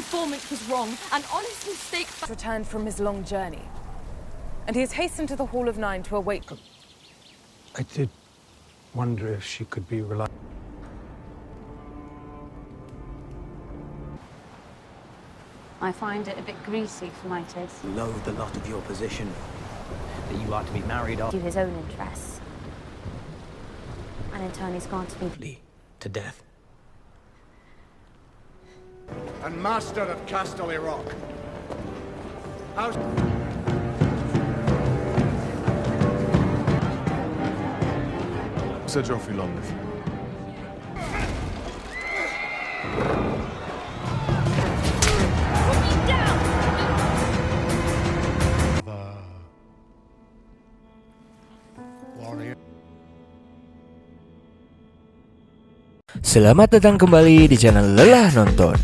informant was wrong. An honest mistake. Returned from his long journey, and he has hastened to the Hall of Nine to await. I did wonder if she could be relied. I find it a bit greasy for my taste. Loathe the lot of your position, that you are to be married off To his own interests. And in turn, he's gone to be to death. And master of Casterly Rock. How... Sir Geoffrey Longley. Selamat datang kembali di channel Lelah Nonton.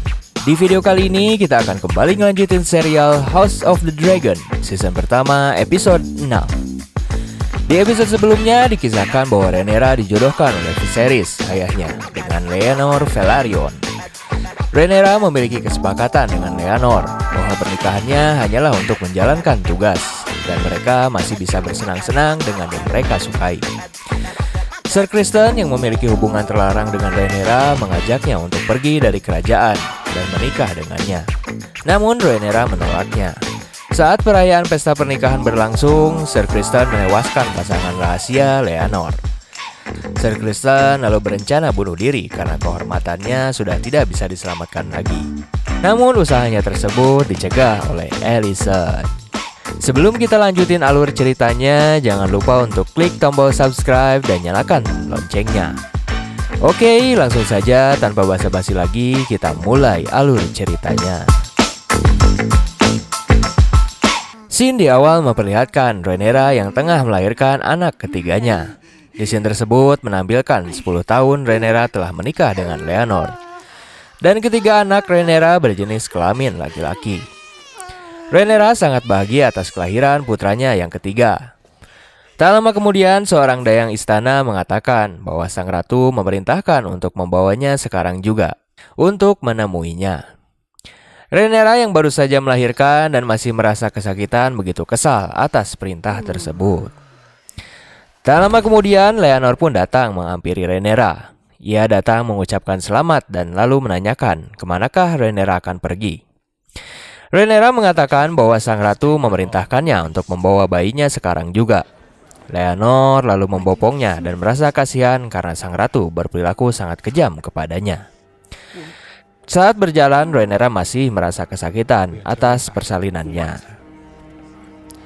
Di video kali ini kita akan kembali ngelanjutin serial House of the Dragon season pertama episode 6. Di episode sebelumnya dikisahkan bahwa Rhaenyra dijodohkan oleh Viserys, ayahnya, dengan Laenor Velaryon. Rhaenyra memiliki kesepakatan dengan Laenor bahwa pernikahannya hanyalah untuk menjalankan tugas, dan mereka masih bisa bersenang-senang dengan yang mereka sukai. Ser Criston yang memiliki hubungan terlarang dengan Rhaenyra mengajaknya untuk pergi dari kerajaan dan menikah dengannya. Namun Rhaenyra menolaknya. Saat perayaan pesta pernikahan berlangsung, Ser Criston menewaskan pasangan rahasia Laenor. Ser Criston lalu berencana bunuh diri karena kehormatannya sudah tidak bisa diselamatkan lagi. Namun usahanya tersebut dicegah oleh Alicent. Sebelum kita lanjutin alur ceritanya, jangan lupa untuk klik tombol subscribe dan nyalakan loncengnya. Oke, langsung saja tanpa basa-basi lagi, kita mulai alur ceritanya. Scene di awal memperlihatkan Rhaenyra yang tengah melahirkan anak ketiganya. Di scene tersebut menampilkan 10 tahun Rhaenyra telah menikah dengan Laenor. Dan ketiga anak Rhaenyra berjenis kelamin laki-laki. Rhaenyra sangat bahagia atas kelahiran putranya yang ketiga. Tak lama kemudian, seorang dayang istana mengatakan bahwa sang ratu memerintahkan untuk membawanya sekarang juga, untuk menemuinya. Rhaenyra yang baru saja melahirkan dan masih merasa kesakitan begitu kesal atas perintah tersebut. Tak lama kemudian, Laenor pun datang menghampiri Rhaenyra. Ia datang mengucapkan selamat dan lalu menanyakan kemanakah Rhaenyra akan pergi. Rhaenyra mengatakan bahwa sang ratu memerintahkannya untuk membawa bayinya sekarang juga. Laenor lalu membopongnya dan merasa kasihan karena sang ratu berperilaku sangat kejam kepadanya. Saat berjalan, Rhaenyra masih merasa kesakitan atas persalinannya.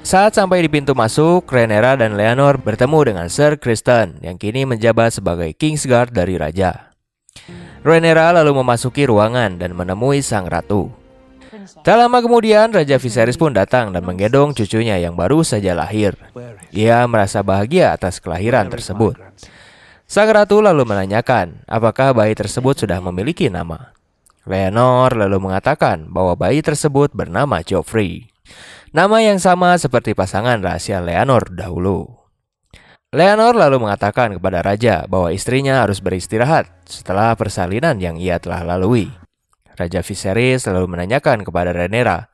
Saat sampai di pintu masuk, Rhaenyra dan Laenor bertemu dengan Ser Criston yang kini menjabat sebagai Kingsguard dari raja. Rhaenyra lalu memasuki ruangan dan menemui sang ratu. Tak lama kemudian, Raja Viserys pun datang dan menggendong cucunya yang baru saja lahir. Ia merasa bahagia atas kelahiran tersebut. Sang ratu lalu menanyakan apakah bayi tersebut sudah memiliki nama. Laenor lalu mengatakan bahwa bayi tersebut bernama Joffrey, nama yang sama seperti pasangan rahasia Laenor dahulu. Laenor lalu mengatakan kepada raja bahwa istrinya harus beristirahat setelah persalinan yang ia telah lalui. Raja Viserys selalu menanyakan kepada Rhaenyra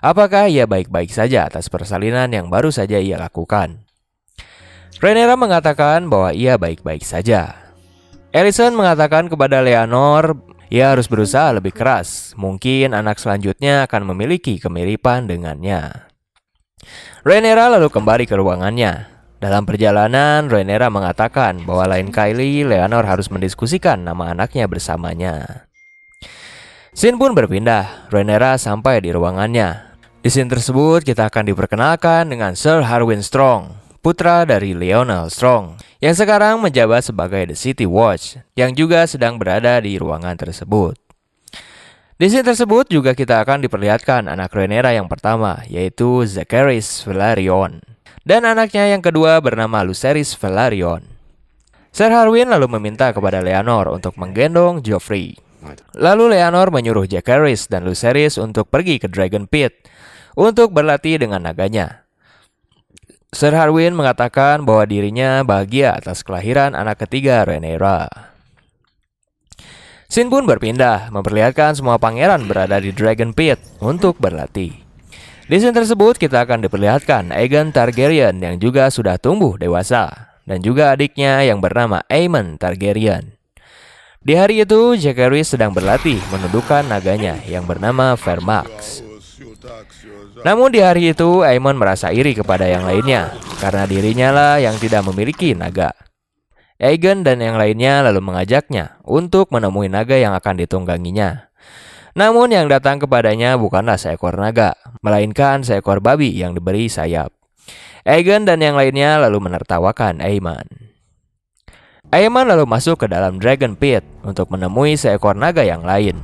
apakah ia baik-baik saja atas persalinan yang baru saja ia lakukan. Rhaenyra mengatakan bahwa ia baik-baik saja. Alicent mengatakan kepada Laenor ia harus berusaha lebih keras, mungkin anak selanjutnya akan memiliki kemiripan dengannya. Rhaenyra lalu kembali ke ruangannya. Dalam perjalanan, Rhaenyra mengatakan bahwa lain kali Laenor harus mendiskusikan nama anaknya bersamanya. Scene pun berpindah. Rhaenyra sampai di ruangannya. Di scene tersebut kita akan diperkenalkan dengan Sir Harwin Strong, putra dari Lionel Strong, yang sekarang menjabat sebagai The City Watch, yang juga sedang berada di ruangan tersebut. Di scene tersebut juga kita akan diperlihatkan anak Rhaenyra yang pertama, yaitu Jaehaerys Velaryon, dan anaknya yang kedua bernama Lucerys Velaryon. Sir Harwin lalu meminta kepada Laenor untuk menggendong Joffrey. Lalu Laenor menyuruh Jaehaerys dan Lucerys untuk pergi ke Dragon Pit untuk berlatih dengan naganya. Sir Harwin mengatakan bahwa dirinya bahagia atas kelahiran anak ketiga Rhaenyra. Scene pun berpindah, memperlihatkan semua pangeran berada di Dragon Pit untuk berlatih. Di scene tersebut kita akan diperlihatkan Aegon Targaryen yang juga sudah tumbuh dewasa, dan juga adiknya yang bernama Aemon Targaryen. Di hari itu, Jaehaerys sedang berlatih menundukkan naganya yang bernama Vermax. Namun di hari itu, Aemon merasa iri kepada yang lainnya, karena dirinya lah yang tidak memiliki naga. Aegon dan yang lainnya lalu mengajaknya untuk menemui naga yang akan ditungganginya. Namun yang datang kepadanya bukanlah seekor naga, melainkan seekor babi yang diberi sayap. Aegon dan yang lainnya lalu menertawakan Aemon. Aemon lalu masuk ke dalam Dragon Pit untuk menemui seekor naga yang lain.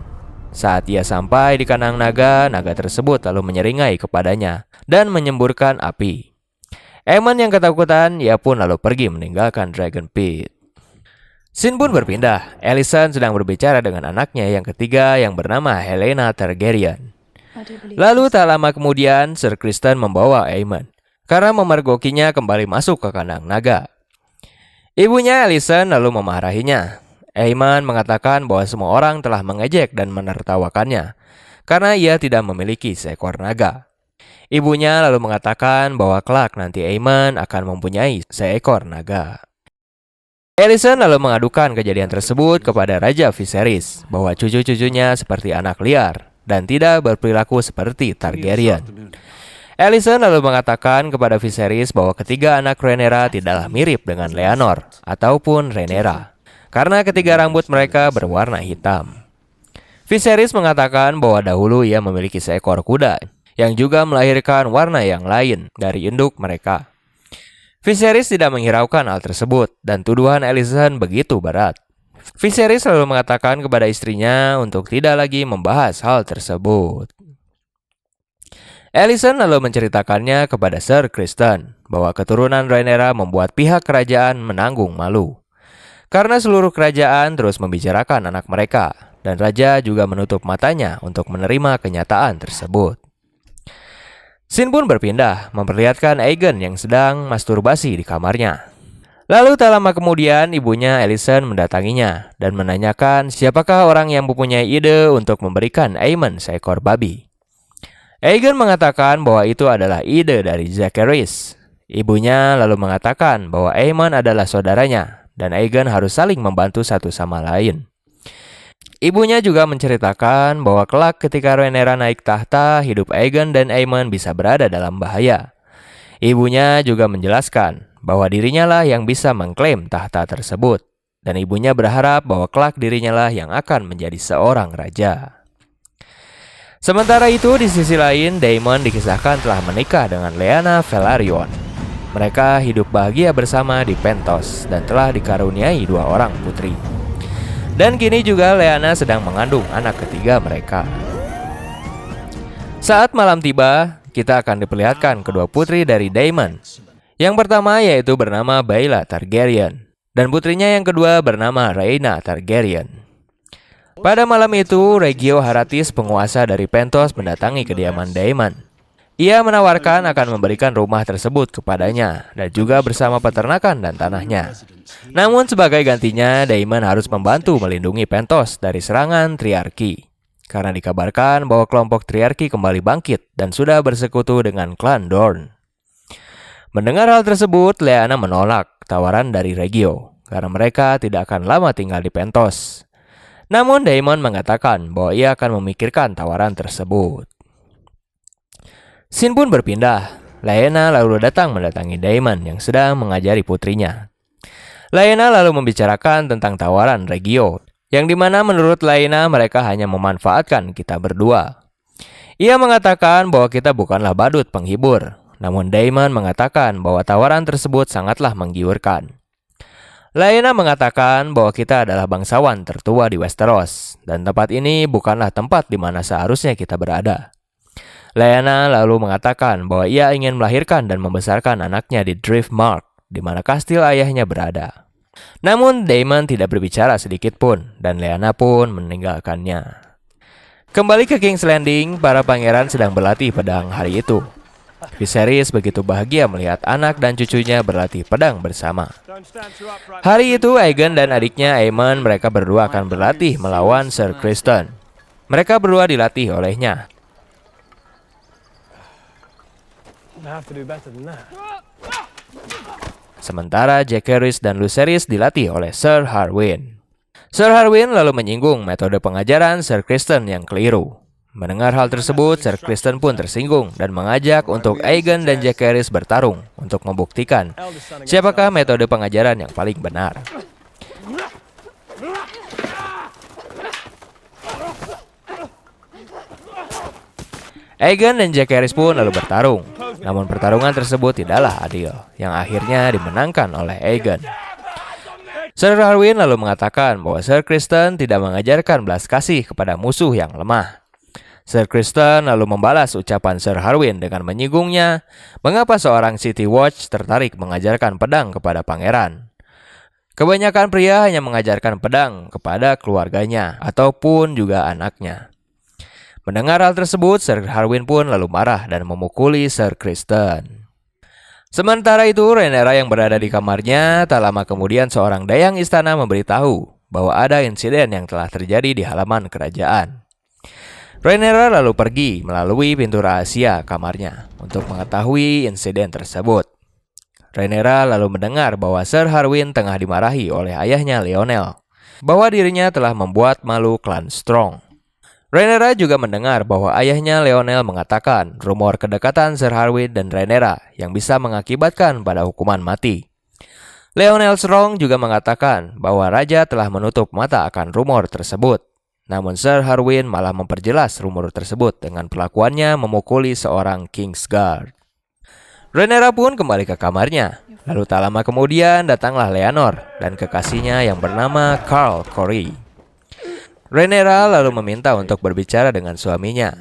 Saat ia sampai di kandang naga, naga tersebut lalu menyeringai kepadanya dan menyemburkan api. Aemon yang ketakutan, ia pun lalu pergi meninggalkan Dragon Pit. Scene pun berpindah. Alicent sedang berbicara dengan anaknya yang ketiga yang bernama Helaena Targaryen. Lalu tak lama kemudian, Ser Criston membawa Aemon karena memergokinya kembali masuk ke kandang naga. Ibunya Alicent lalu memarahinya. Aemon mengatakan bahwa semua orang telah mengejek dan menertawakannya karena ia tidak memiliki seekor naga. Ibunya lalu mengatakan bahwa kelak nanti Aemon akan mempunyai seekor naga. Alicent lalu mengadukan kejadian tersebut kepada Raja Viserys bahwa cucu-cucunya seperti anak liar dan tidak berperilaku seperti Targaryen. Alicent lalu mengatakan kepada Viserys bahwa ketiga anak Rhaenyra tidaklah mirip dengan Leonor ataupun Rhaenyra, karena ketiga rambut mereka berwarna hitam. Viserys mengatakan bahwa dahulu ia memiliki seekor kuda yang juga melahirkan warna yang lain dari induk mereka. Viserys tidak menghiraukan hal tersebut dan tuduhan Alicent begitu berat. Viserys lalu mengatakan kepada istrinya untuk tidak lagi membahas hal tersebut. Alicent lalu menceritakannya kepada Ser Criston bahwa keturunan Rhaenyra membuat pihak kerajaan menanggung malu. Karena seluruh kerajaan terus membicarakan anak mereka, dan raja juga menutup matanya untuk menerima kenyataan tersebut. Scene pun berpindah, memperlihatkan Aegon yang sedang masturbasi di kamarnya. Lalu tak lama kemudian ibunya Alicent mendatanginya dan menanyakan siapakah orang yang mempunyai ide untuk memberikan Aemon seekor babi. Aegon mengatakan bahwa itu adalah ide dari Jaehaerys. Ibunya lalu mengatakan bahwa Aemon adalah saudaranya dan Aegon harus saling membantu satu sama lain. Ibunya juga menceritakan bahwa kelak ketika Rhaenyra naik tahta, hidup Aegon dan Aemon bisa berada dalam bahaya. Ibunya juga menjelaskan bahwa dirinya lah yang bisa mengklaim tahta tersebut, dan ibunya berharap bahwa kelak dirinya lah yang akan menjadi seorang raja. Sementara itu, di sisi lain, Daemon dikisahkan telah menikah dengan Lyanna Velaryon. Mereka hidup bahagia bersama di Pentos dan telah dikaruniai 2 orang putri. Dan kini juga Lyanna sedang mengandung anak ketiga mereka. Saat malam tiba, kita akan diperlihatkan kedua putri dari Daemon. Yang pertama yaitu bernama Baela Targaryen, dan putrinya yang kedua bernama Rhaena Targaryen. Pada malam itu, Regio Haratis, penguasa dari Pentos, mendatangi kediaman Daemon. Ia menawarkan akan memberikan rumah tersebut kepadanya dan juga bersama peternakan dan tanahnya. Namun sebagai gantinya, Daemon harus membantu melindungi Pentos dari serangan Triarki, karena dikabarkan bahwa kelompok Triarki kembali bangkit dan sudah bersekutu dengan klan Dorne. Mendengar hal tersebut, Lyanna menolak tawaran dari Regio karena mereka tidak akan lama tinggal di Pentos. Namun Daemon mengatakan bahwa ia akan memikirkan tawaran tersebut. Scene pun berpindah. Lyanna lalu datang mendatangi Daemon yang sedang mengajari putrinya. Lyanna lalu membicarakan tentang tawaran Regio, yang dimana menurut Lyanna mereka hanya memanfaatkan kita berdua. Ia mengatakan bahwa kita bukanlah badut penghibur, namun Daemon mengatakan bahwa tawaran tersebut sangatlah menggiurkan. Lyanna mengatakan bahwa kita adalah bangsawan tertua di Westeros, dan tempat ini bukanlah tempat di mana seharusnya kita berada. Lyanna lalu mengatakan bahwa ia ingin melahirkan dan membesarkan anaknya di Driftmark, di mana kastil ayahnya berada. Namun Daemon tidak berbicara sedikit pun, dan Lyanna pun meninggalkannya. Kembali ke King's Landing, para pangeran sedang berlatih pedang hari itu. Viserys begitu bahagia melihat anak dan cucunya berlatih pedang bersama. Hari itu Aegon dan adiknya Aemon mereka berdua akan berlatih melawan Ser Criston. Mereka berdua dilatih olehnya. Sementara Jaehaerys dan Lucerys dilatih oleh Ser Harwin. Ser Harwin lalu menyinggung metode pengajaran Ser Criston yang keliru. Mendengar hal tersebut, Ser Criston pun tersinggung dan mengajak untuk Aegon dan Jaehaerys bertarung untuk membuktikan siapakah metode pengajaran yang paling benar. Aegon dan Jaehaerys pun lalu bertarung. Namun pertarungan tersebut tidaklah adil, yang akhirnya dimenangkan oleh Aegon. Ser Harwin lalu mengatakan bahwa Ser Criston tidak mengajarkan belas kasih kepada musuh yang lemah. Ser Criston lalu membalas ucapan Ser Harwin dengan menyinggungnya mengapa seorang City Watch tertarik mengajarkan pedang kepada pangeran. Kebanyakan pria hanya mengajarkan pedang kepada keluarganya ataupun juga anaknya. Mendengar hal tersebut, Ser Harwin pun lalu marah dan memukuli Ser Criston. Sementara itu, Rhaenyra yang berada di kamarnya, tak lama kemudian seorang dayang istana memberitahu bahwa ada insiden yang telah terjadi di halaman kerajaan. Rhaenyra lalu pergi melalui pintu rahasia kamarnya untuk mengetahui insiden tersebut. Rhaenyra lalu mendengar bahwa Ser Harwin tengah dimarahi oleh ayahnya Lionel, bahwa dirinya telah membuat malu klan Strong. Rhaenyra juga mendengar bahwa ayahnya Lionel mengatakan rumor kedekatan Ser Harwin dan Rhaenyra yang bisa mengakibatkan pada hukuman mati. Lionel Strong juga mengatakan bahwa raja telah menutup mata akan rumor tersebut. Namun Ser Harwin malah memperjelas rumor tersebut dengan perlakuannya memukuli seorang Kingsguard. Rhaenyra pun kembali ke kamarnya. Lalu tak lama kemudian datanglah Leonor dan kekasihnya yang bernama Carl Corey. Rhaenyra lalu meminta untuk berbicara dengan suaminya.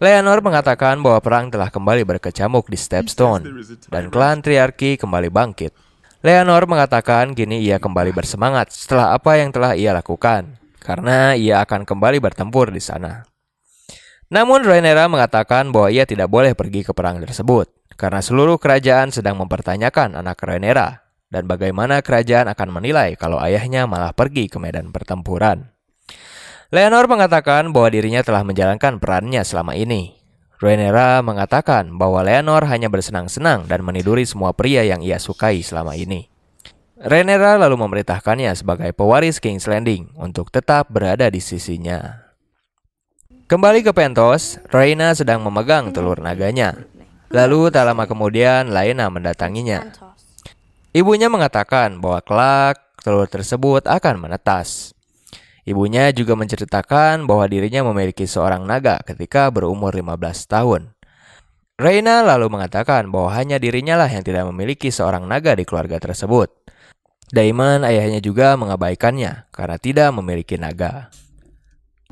Leonor mengatakan bahwa perang telah kembali berkecamuk di Stepstone dan klan Triarki kembali bangkit. Leonor mengatakan kini ia kembali bersemangat setelah apa yang telah ia lakukan, karena ia akan kembali bertempur di sana. Namun Rhaenyra mengatakan bahwa ia tidak boleh pergi ke perang tersebut, karena seluruh kerajaan sedang mempertanyakan anak Rhaenyra, dan bagaimana kerajaan akan menilai kalau ayahnya malah pergi ke medan pertempuran. Leonor mengatakan bahwa dirinya telah menjalankan perannya selama ini. Rhaenyra mengatakan bahwa Leonor hanya bersenang-senang dan meniduri semua pria yang ia sukai selama ini. Rhaenyra lalu memerintahkannya sebagai pewaris King's Landing untuk tetap berada di sisinya. Kembali ke Pentos, Rhaena sedang memegang telur naganya. Lalu tak lama kemudian Laena mendatanginya. Ibunya mengatakan bahwa kelak telur tersebut akan menetas. Ibunya juga menceritakan bahwa dirinya memiliki seorang naga ketika berumur 15 tahun. Rhaena lalu mengatakan bahwa hanya dirinya lah yang tidak memiliki seorang naga di keluarga tersebut. Daemon ayahnya juga mengabaikannya karena tidak memiliki naga.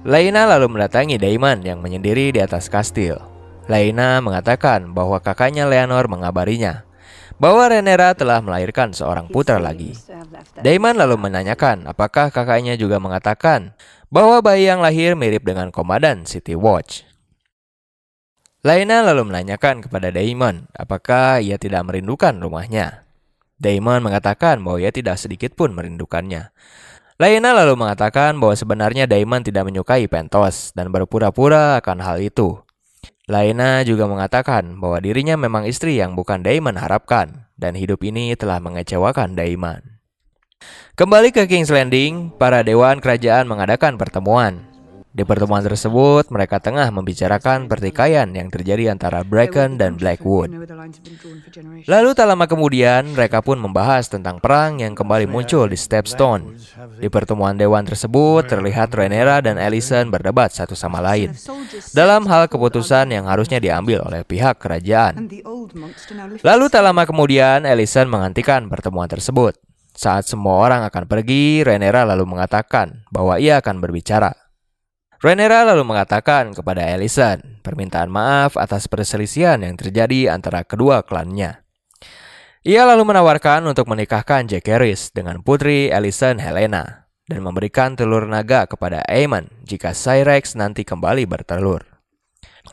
Laena lalu mendatangi Daemon yang menyendiri di atas kastil. Laena mengatakan bahwa kakaknya Leonor mengabarinya bahwa Rhaenyra telah melahirkan seorang putra lagi. Daemon lalu menanyakan apakah kakaknya juga mengatakan bahwa bayi yang lahir mirip dengan komandan City Watch. Laena lalu menanyakan kepada Daemon apakah ia tidak merindukan rumahnya. Daemon mengatakan bahwa ia tidak sedikit pun merindukannya. Laena lalu mengatakan bahwa sebenarnya Daemon tidak menyukai Pentos dan berpura-pura akan hal itu. Laena juga mengatakan bahwa dirinya memang istri yang bukan Daemon harapkan, dan hidup ini telah mengecewakan Daemon. Kembali ke King's Landing, para dewan kerajaan mengadakan pertemuan. Di pertemuan tersebut, mereka tengah membicarakan pertikaian yang terjadi antara Bracken dan Blackwood. Lalu tak lama kemudian, mereka pun membahas tentang perang yang kembali muncul di Stepstone. Di pertemuan dewan tersebut, terlihat Rhaenyra dan Alicent berdebat satu sama lain dalam hal keputusan yang harusnya diambil oleh pihak kerajaan. Lalu tak lama kemudian, Alicent menghentikan pertemuan tersebut. Saat semua orang akan pergi, Rhaenyra lalu mengatakan bahwa ia akan berbicara. Rhaenyra lalu mengatakan kepada Alicent permintaan maaf atas perselisihan yang terjadi antara kedua klannya. Ia lalu menawarkan untuk menikahkan Jaehaerys dengan putri Alicent Helena dan memberikan telur naga kepada Aemon jika Syrax nanti kembali bertelur.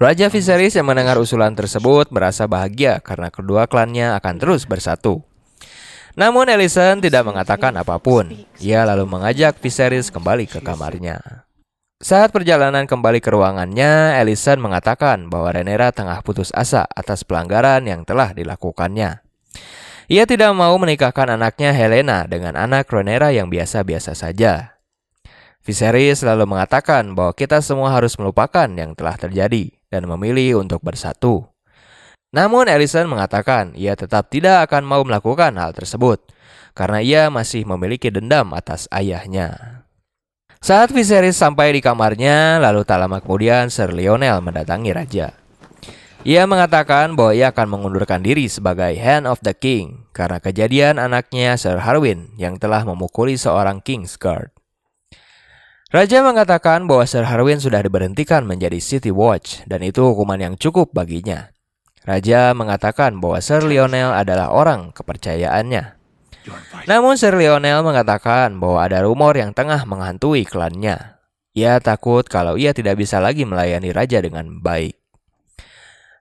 Raja Viserys yang mendengar usulan tersebut merasa bahagia karena kedua klannya akan terus bersatu. Namun Alicent tidak mengatakan apapun. Ia lalu mengajak Viserys kembali ke kamarnya. Saat perjalanan kembali ke ruangannya, Alicent mengatakan bahwa Rhaenyra tengah putus asa atas pelanggaran yang telah dilakukannya. Ia tidak mau menikahkan anaknya Helaena dengan anak Rhaenyra yang biasa-biasa saja. Viserys lalu mengatakan bahwa kita semua harus melupakan yang telah terjadi dan memilih untuk bersatu. Namun Alicent mengatakan ia tetap tidak akan mau melakukan hal tersebut karena ia masih memiliki dendam atas ayahnya. Saat Viserys sampai di kamarnya, lalu tak lama kemudian Sir Lionel mendatangi raja. Ia mengatakan bahwa ia akan mengundurkan diri sebagai Hand of the King karena kejadian anaknya Sir Harwin yang telah memukuli seorang Kingsguard. Raja mengatakan bahwa Sir Harwin sudah diberhentikan menjadi City Watch dan itu hukuman yang cukup baginya. Raja mengatakan bahwa Sir Lionel adalah orang kepercayaannya. Namun Sir Lionel mengatakan bahwa ada rumor yang tengah menghantui klannya. Ia takut kalau ia tidak bisa lagi melayani raja dengan baik.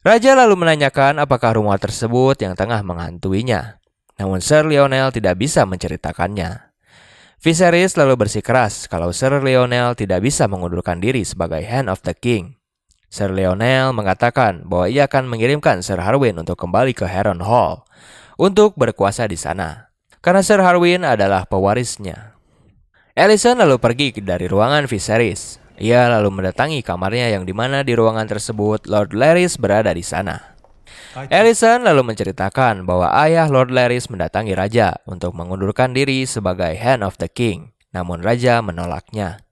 Raja lalu menanyakan apakah rumor tersebut yang tengah menghantuinya. Namun Sir Lionel tidak bisa menceritakannya. Viserys lalu bersikeras kalau Sir Lionel tidak bisa mengundurkan diri sebagai Hand of the King. Sir Lionel mengatakan bahwa ia akan mengirimkan Sir Harwin untuk kembali ke Harrenhal untuk berkuasa di sana, karena Sir Harwin adalah pewarisnya. Alicent lalu pergi dari ruangan Viserys. Ia lalu mendatangi kamarnya yang dimana di ruangan tersebut Lord Larys berada di sana. Alicent lalu menceritakan bahwa ayah Lord Larys mendatangi raja untuk mengundurkan diri sebagai Hand of the King, namun raja menolaknya.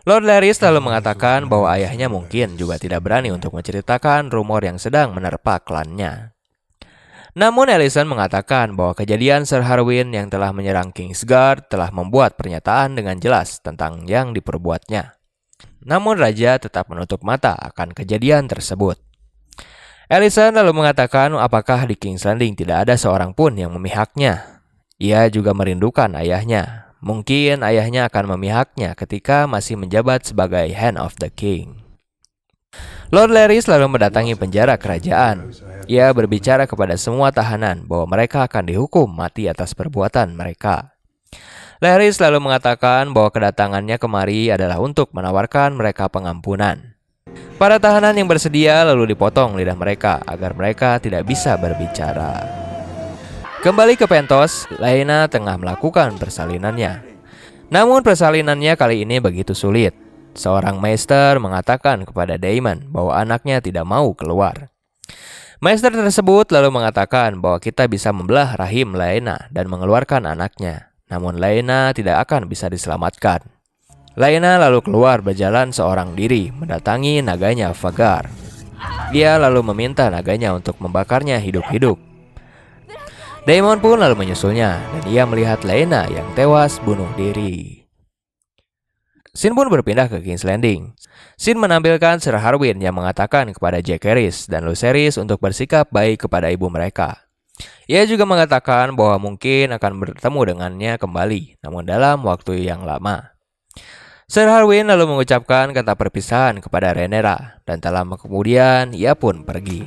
Lord Larys lalu mengatakan bahwa ayahnya mungkin juga tidak berani untuk menceritakan rumor yang sedang menerpa klannya. Namun Alicent mengatakan bahwa kejadian Sir Harwin yang telah menyerang Kingsguard telah membuat pernyataan dengan jelas tentang yang diperbuatnya. Namun raja tetap menutup mata akan kejadian tersebut. Alicent lalu mengatakan apakah di King's Landing tidak ada seorang pun yang memihaknya. Ia juga merindukan ayahnya. Mungkin ayahnya akan memihaknya ketika masih menjabat sebagai Hand of the King. Lord Larys lalu mendatangi penjara kerajaan. Ia berbicara kepada semua tahanan bahwa mereka akan dihukum mati atas perbuatan mereka. Larys lalu mengatakan bahwa kedatangannya kemari adalah untuk menawarkan mereka pengampunan. Para tahanan yang bersedia lalu dipotong lidah mereka agar mereka tidak bisa berbicara. Kembali ke Pentos, Laena tengah melakukan persalinannya. Namun persalinannya kali ini begitu sulit. Seorang maester mengatakan kepada Daemon bahwa anaknya tidak mau keluar. Maester tersebut lalu mengatakan bahwa kita bisa membelah rahim Laena dan mengeluarkan anaknya. Namun Laena tidak akan bisa diselamatkan. Laena lalu keluar berjalan seorang diri mendatangi naganya Vhagar. Dia lalu meminta naganya untuk membakarnya hidup-hidup. Daemon pun lalu menyusulnya dan ia melihat Laena yang tewas bunuh diri. Scene pun berpindah ke King's Landing. Scene menampilkan Sir Harwin yang mengatakan kepada Jaehaerys dan Lucerys untuk bersikap baik kepada ibu mereka. Ia juga mengatakan bahwa mungkin akan bertemu dengannya kembali, namun dalam waktu yang lama. Sir Harwin lalu mengucapkan kata perpisahan kepada Rhaenyra, dan tak lama kemudian ia pun pergi.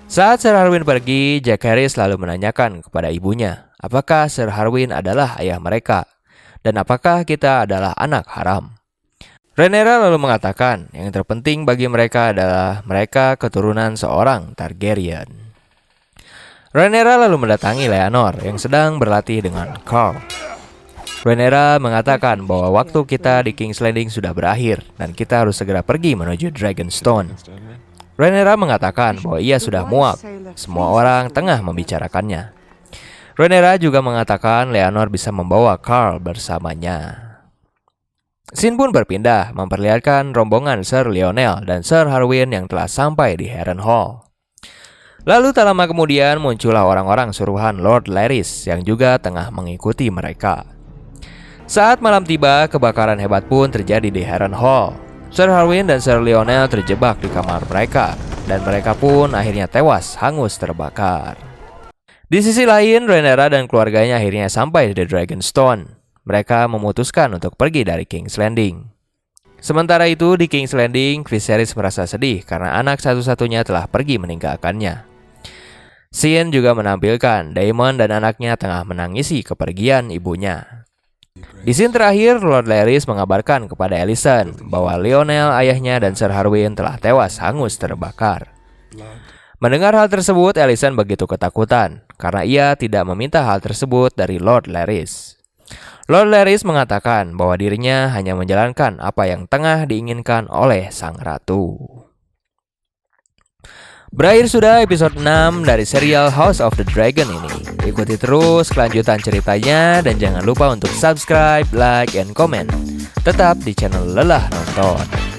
Saat Sir Harwin pergi, Jaehaerys lalu menanyakan kepada ibunya, apakah Sir Harwin adalah ayah mereka, dan apakah kita adalah anak haram. Rhaenyra lalu mengatakan yang terpenting bagi mereka adalah mereka keturunan seorang Targaryen. Rhaenyra lalu mendatangi Laenor yang sedang berlatih dengan Qarl. Rhaenyra mengatakan bahwa waktu kita di King's Landing sudah berakhir dan kita harus segera pergi menuju Dragonstone. Rhaenyra mengatakan bahwa ia sudah muak. Semua orang tengah membicarakannya. Rhaenyra juga mengatakan Laenor bisa membawa Qarl bersamanya. Scene pun berpindah memperlihatkan rombongan Sir Lionel dan Sir Harwin yang telah sampai di Harrenhal. Lalu tak lama kemudian muncullah orang-orang suruhan Lord Larys yang juga tengah mengikuti mereka. Saat malam tiba, kebakaran hebat pun terjadi di Harrenhal. Sir Harwin dan Sir Lionel terjebak di kamar mereka, dan mereka pun akhirnya tewas hangus terbakar. Di sisi lain, Rhaenyra dan keluarganya akhirnya sampai di Dragonstone. Mereka memutuskan untuk pergi dari King's Landing. Sementara itu di King's Landing, Viserys merasa sedih karena anak satu-satunya telah pergi meninggalkannya. Scene juga menampilkan Daemon dan anaknya tengah menangisi kepergian ibunya. Di scene terakhir, Lord Larys mengabarkan kepada Alicent bahwa Lionel, ayahnya, dan Sir Harwin telah tewas hangus terbakar. Mendengar hal tersebut, Alicent begitu ketakutan karena ia tidak meminta hal tersebut dari Lord Larys. Lord Larys mengatakan bahwa dirinya hanya menjalankan apa yang tengah diinginkan oleh sang ratu. Berakhir sudah episode 6 dari serial House of the Dragon ini. Ikuti terus kelanjutan ceritanya dan jangan lupa untuk subscribe, like, and comment. Tetap di channel Lelah Nonton.